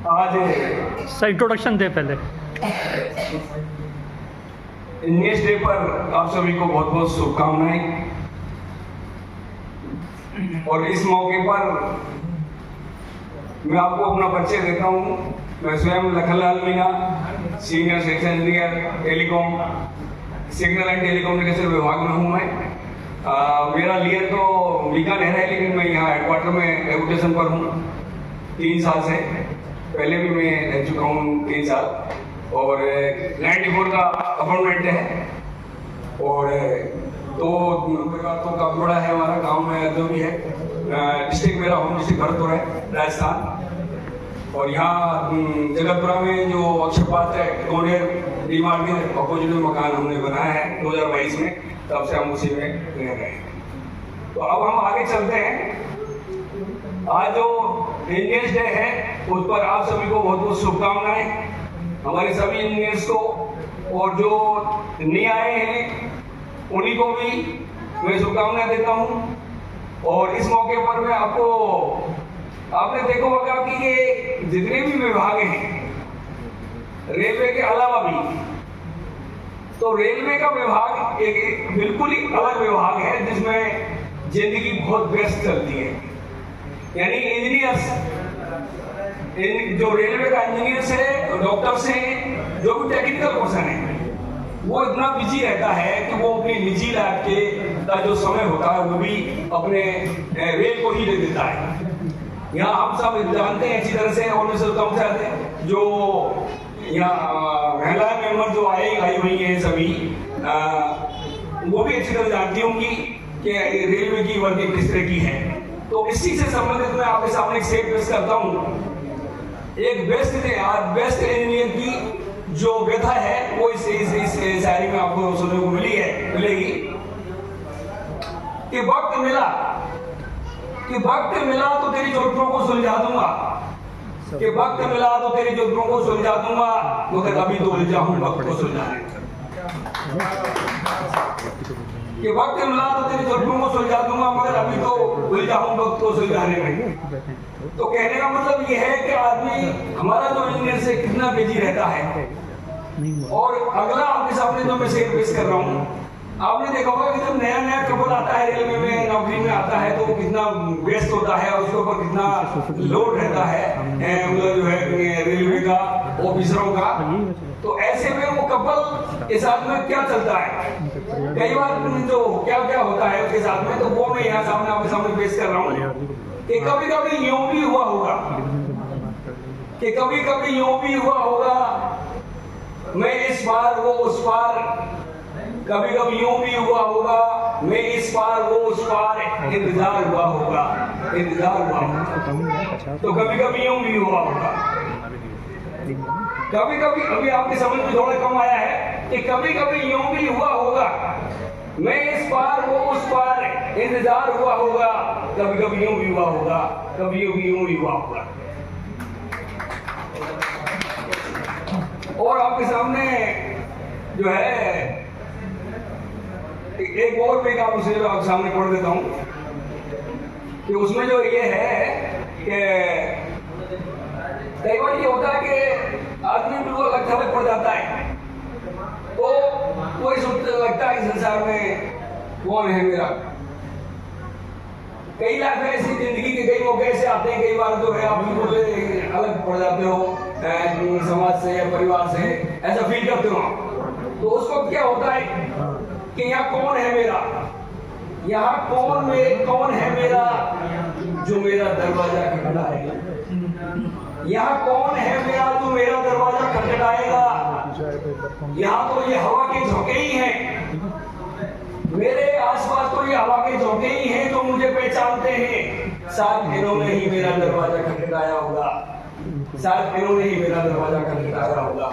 आज sir introduction दे पहले। Engineers day पर आप सभी को बहुत बहुत शुभकामनाएं। और इस मौके पर मैं आपको अपना परिचय देता हूं। मैं स्वयं Lakhanlal Meena, senior section engineer telecom, signal and telecommunication विभाग में हूं मैं। मेरा लियर तो बीकानेर है, लेकिन मैं यहाँ हेडक्वार्टर में डेपुटेशन पर हूँ 3 साल से। पहले भी मैं रह चुका हूँ 3 साल, और 94 का अपॉइंटमेंट है। और तो काफी बड़ा है हमारा गांव में, जो भी है। डिस्ट्रिक्ट मेरा होम डिस्ट्रिक्ट भरतपुर है, राजस्थान। और यहाँ जगतपुरा में जो अक्षरपात है, कोनेर डीमार्ट के अपोजिट में मकान हमने बनाया है 2022 में, तब से हम उसी में रह रहे हैं। तो अब हम आगे चलते हैं। आज जो इंजीनियर्स डे है, उस पर आप सभी को बहुत बहुत शुभकामनाएं, हमारे सभी इंजीनियर्स को। और जो नहीं आए हैं उन्हीं को भी मैं शुभकामनाएं देता हूं। और इस मौके पर मैं आपने देखा होगा कि ये जितने भी विभाग हैं रेलवे के अलावा भी, तो रेलवे का विभाग एक बिल्कुल ही अलग विभाग है, जिसमें जिंदगी बहुत व्यस्त चलती है। यानी इंजीनियर्स, जो रेलवे का इंजीनियर्स है, डॉक्टर्स हैं, जो भी टेक्निकल पर्सन है, वो इतना बिजी रहता है कि वो अपनी निजी लाइफ के जो समय होता है वो भी अपने रेल को ही दे देता है। यहाँ हम सब जानते हैं अच्छी तरह से, और जो यहाँ महिला मेंबर जो आई हुई हैं सभी, वो भी अच्छी तरह जानती होंगी कि रेलवे की वर्किंग किस तरह की है। तो इसी से संबंधित मैं आपके सामने एक स्टेट पेश करता हूँ। एक बेस्ट इंजीनियर की जो व्यथा है वो इस शायरी में आपको सुनने को मिलेगी कि वक्त मिला तो तेरी जुल्फों को सुलझा दूंगा, कि वक्त मिला तो तेरी जुल्फों को सुलझा दूंगा, मगर अभी तो उलझा हूं वक्त को सुलझाने। कि वक्त मिला तो तेरी जुल्फों को सुलझा दूंगा, मगर अभी तो उलझा हूं वक्त को सुलझाने में। तो कहने का मतलब ये है कि आदमी हमारा जो इंजीनियर से कितना बिजी रहता है। और अगला आपके सामने जो मैं शेयर पेश कर रहा हूँ, आपने देखा होगा कि जब नया कपल आता है रेलवे में, नौकरी में आता है, तो कितना व्यस्त होता है, उसके ऊपर कितना लोड रहता है जो है रेलवे का, ऑफिसरों का। तो ऐसे में वो कपल के साथ में क्या चलता है, कई बार जो क्या होता है उसके साथ में, तो वो मैं यहाँ सामने आपके सामने पेश कर रहा हूँ। कि कभी कभी यूं भी हुआ होगा, कि कभी कभी यूं भी हुआ होगा, मैं इस पार वो उस पार, कभी कभी यूं भी हुआ होगा, मैं इस पार वो उस पार, इंतजार हुआ होगा। तो कभी कभी यूं भी हुआ होगा, कभी कभी, अभी आपके समझ में थोड़ा कम आया है कि कभी कभी यूं भी हुआ होगा, मैं इस पार वो उस पार, इंतजार हुआ होगा। कभी कभी यूं भी हुआ होगा, कभी यूं भी हुआ होगा। और आपके सामने जो है एक और मैं आप उसे आपके सामने पढ़ देता हूं कि उसमें जो ये है कि कई बार ये होता है कि आदमी बिल्कुल अलग थलग पड़ जाता है, तो कोई सोचने लगता है कि संसार में कौन है मेरा। कई लाइफ ऐसी जिंदगी के कई मौके ऐसे आते हैं, कई बार जो है आप बिल्कुल अलग पड़ जाते हो समाज से या परिवार से, ऐसा फील करते हो। तो उसको क्या होता है कि यहाँ कौन है मेरा, यहाँ कौन है मेरा जो मेरा दरवाजा खटखटाएगा, यहाँ कौन है मेरा जो मेरा दरवाजा खटखटाएगा। यहाँ तो ये हवा के झोंके ही हैं, मेरे आसपास तो ये हवा के झोंके ही हैं जो मुझे पहचानते हैं। शायद इन्होंने ही मेरा दरवाजा खटखटाया होगा, शायद इन्होंने ही मेरा दरवाजा खटखटाया होगा।